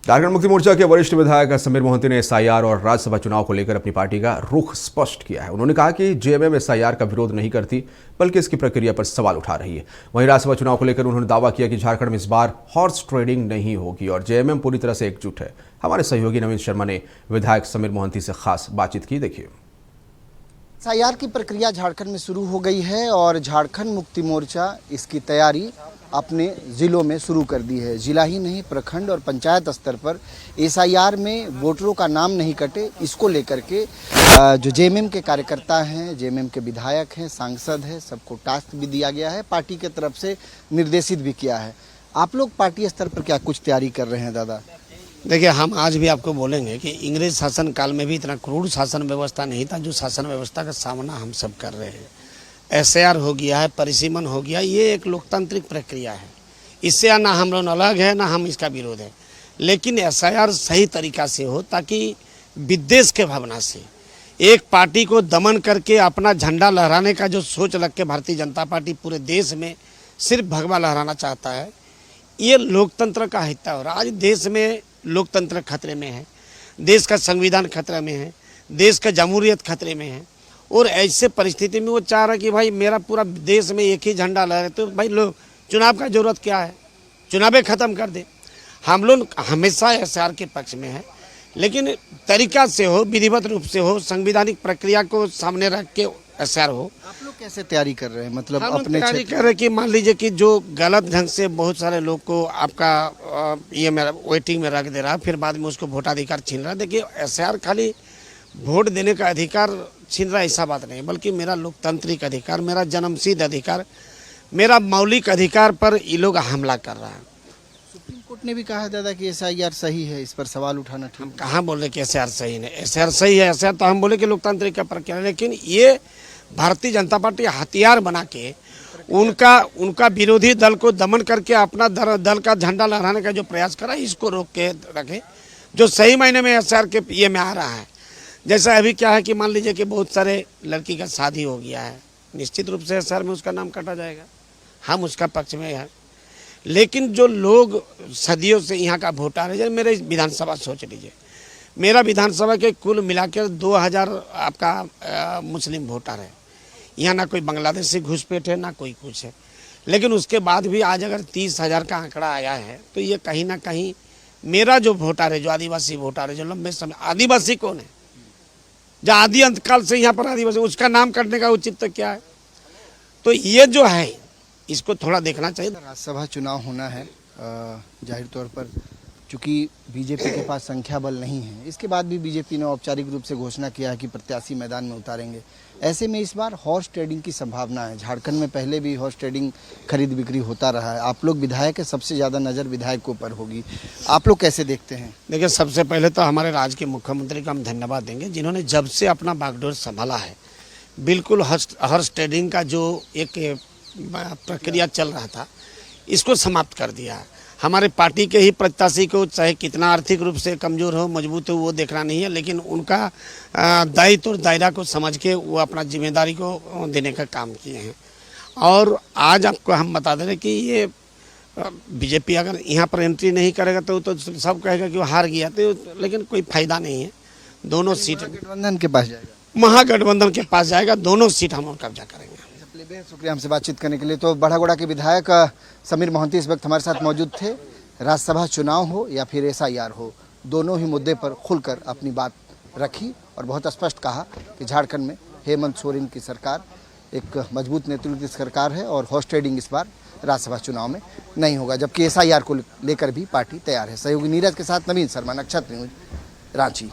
झारखंड मुक्ति मोर्चा के वरिष्ठ विधायक समीर मोहंती ने एसआईआर और राज्यसभा चुनाव को लेकर अपनी पार्टी का रुख स्पष्ट किया है। उन्होंने कहा कि जेएमएम एसआईआर का विरोध नहीं करती, बल्कि इसकी प्रक्रिया पर सवाल उठा रही है। वहीं राज्यसभा चुनाव को लेकर उन्होंने दावा किया कि झारखंड में इस बार हॉर्स ट्रेडिंग नहीं होगी और जेएमएम पूरी तरह से एकजुट है। हमारे सहयोगी नवीन शर्मा ने विधायक समीर मोहंती से खास बातचीत की, देखिए। एसआईआर की प्रक्रिया झारखंड में शुरू हो गई है और झारखंड मुक्ति मोर्चा इसकी तैयारी अपने ज़िलों में शुरू कर दी है। जिला ही नहीं, प्रखंड और पंचायत स्तर पर एसआईआर में वोटरों का नाम नहीं कटे, इसको लेकर के जो जेएमएम के कार्यकर्ता हैं, जेएमएम के विधायक हैं, सांसद हैं, सबको टास्क भी दिया गया है, पार्टी की तरफ से निर्देशित भी किया है। आप लोग पार्टी स्तर पर क्या कुछ तैयारी कर रहे हैं दादा? देखिए, हम आज भी आपको बोलेंगे कि अंग्रेज शासन काल में भी इतना क्रूर शासन व्यवस्था नहीं था जो शासन व्यवस्था का सामना हम सब कर रहे हैं। एसआईआर हो गया है, परिसीमन हो गया, ये एक लोकतांत्रिक प्रक्रिया है। इससे ना हम लोग अलग है ना हम इसका विरोध है, लेकिन एसआईआर सही तरीका से हो ताकि विद्वेष के भावना से एक पार्टी को दमन करके अपना झंडा लहराने का जो सोच रख के भारतीय जनता पार्टी पूरे देश में सिर्फ भगवा लहराना चाहता है, ये लोकतंत्र का हत्या हो रहा है। आज देश में लोकतंत्र खतरे में है, देश का संविधान खतरे में है, देश का जमहूरियत खतरे में है और ऐसे परिस्थिति में वो चाह रहा है कि भाई मेरा पूरा देश में एक ही झंडा लहरे। तो भाई लोग चुनाव का जरूरत क्या है, चुनावें ख़त्म कर दे। हम लोग हमेशा एसआईआर के पक्ष में है, लेकिन तरीका से हो, विधिवत रूप से हो, संवैधानिक प्रक्रिया को सामने रख के एसआईआर हो। आप लोग कैसे तैयारी कर रहे हैं? मतलब हम अपने तैयारी कर रहे हैं कि मान लीजिए कि जो गलत ढंग से बहुत सारे लोग को आपका ये मेरा वेटिंग में रख दे रहा है, फिर बाद में उसको वोटाधिकार छीन रहा है। देखिए, एसआईआर खाली वोट देने का अधिकार छीन रहा है ऐसा बात नहीं, बल्कि मेरा लोकतांत्रिक अधिकार, मेरा जन्मसिद्ध अधिकार, मेरा मौलिक अधिकार पर ये लोग हमला कर रहा है। सुप्रीम कोर्ट ने भी कहा है दादा कि एसआईआर सही है, इस पर सवाल उठाना ठीक। कहाँ बोले कि एसआईआर सही नहीं? एसआईआर सही है, एसआईआर तो हम बोले कि लोकतांत्रिक का प्रक्रिया, लेकिन ये भारतीय जनता पार्टी हथियार बना के उनका विरोधी दल को दमन करके अपना दल का झंडा लहराने का जो प्रयास करा, इसको रोक के रखे। जो सही मायने में एसआईआर के ये में आ रहा है, जैसा अभी क्या है कि मान लीजिए कि बहुत सारे लड़की का शादी हो गया है, निश्चित रूप से एसआईआर में उसका नाम काटा जाएगा, हम उसका पक्ष में है। लेकिन जो लोग सदियों से यहाँ का वोटर है, जैसे मेरे विधानसभा सोच लीजिए, मेरा विधानसभा के कुल मिलाकर 2000 आपका मुस्लिम वोटर है। यहाँ ना कोई बांग्लादेशी घुसपैठ है ना कोई कुछ है, लेकिन उसके बाद भी आज अगर 30,000 का आंकड़ा आया है तो ये कहीं ना कहीं मेरा जो वोटर है, जो आदिवासी वोटर है, जो लंबे समय, आदिवासी कौन है? जो आदि अंतकाल से यहाँ पर आदिवासी, उसका नाम करने का औचित्य क्या है? तो ये जो है इसको थोड़ा देखना चाहिए। राज्यसभा चुनाव होना है, जाहिर तौर पर चूंकि बीजेपी के पास संख्या बल नहीं है, इसके बाद भी बीजेपी ने औपचारिक रूप से घोषणा किया है कि प्रत्याशी मैदान में उतारेंगे। ऐसे में इस बार हॉर्स ट्रेडिंग की संभावना है। झारखंड में पहले भी हॉर्स ट्रेडिंग खरीद बिक्री होता रहा है। आप लोग विधायक है, सबसे ज़्यादा नज़र विधायकों पर होगी, आप लोग कैसे देखते हैं? देखिए, सबसे पहले तो हमारे राज्य के मुख्यमंत्री का हम धन्यवाद देंगे, जिन्होंने जब से अपना बागडोर संभाला है, बिल्कुल हॉर्स ट्रेडिंग का जो एक प्रक्रिया चल रहा था, इसको समाप्त कर दिया है। हमारे पार्टी के ही प्रत्याशी को चाहे कितना आर्थिक रूप से कमज़ोर हो, मजबूत हो, वो देखना नहीं है, लेकिन उनका दायित्व और दायरा को समझ के वो अपना जिम्मेदारी को देने का काम किए हैं। और आज आपको हम बता दे रहे कि ये बीजेपी अगर यहाँ पर एंट्री नहीं करेगा तो सब कहेगा कि वो हार गया, तो लेकिन कोई फायदा नहीं है। दोनों सीट गठबंधन के पास जाएगा, महागठबंधन के पास जाएगा, दोनों सीट हम लोग कब्जा करेंगे। शुक्रिया हमसे बातचीत करने के लिए। तो बड़ागोड़ा के विधायक समीर मोहंती इस वक्त हमारे साथ मौजूद थे। राज्यसभा चुनाव हो या फिर एसआईआर हो, दोनों ही मुद्दे पर खुलकर अपनी बात रखी और बहुत स्पष्ट कहा कि झारखंड में हेमंत सोरेन की सरकार एक मजबूत नेतृत्व की सरकार है और हॉर्स ट्रेडिंग इस बार राज्यसभा चुनाव में नहीं होगा, जबकि एसआईआर को लेकर भी पार्टी तैयार है। सहयोगी नीरज के साथ नवीन शर्मा, नक्षत्र न्यूज, रांची।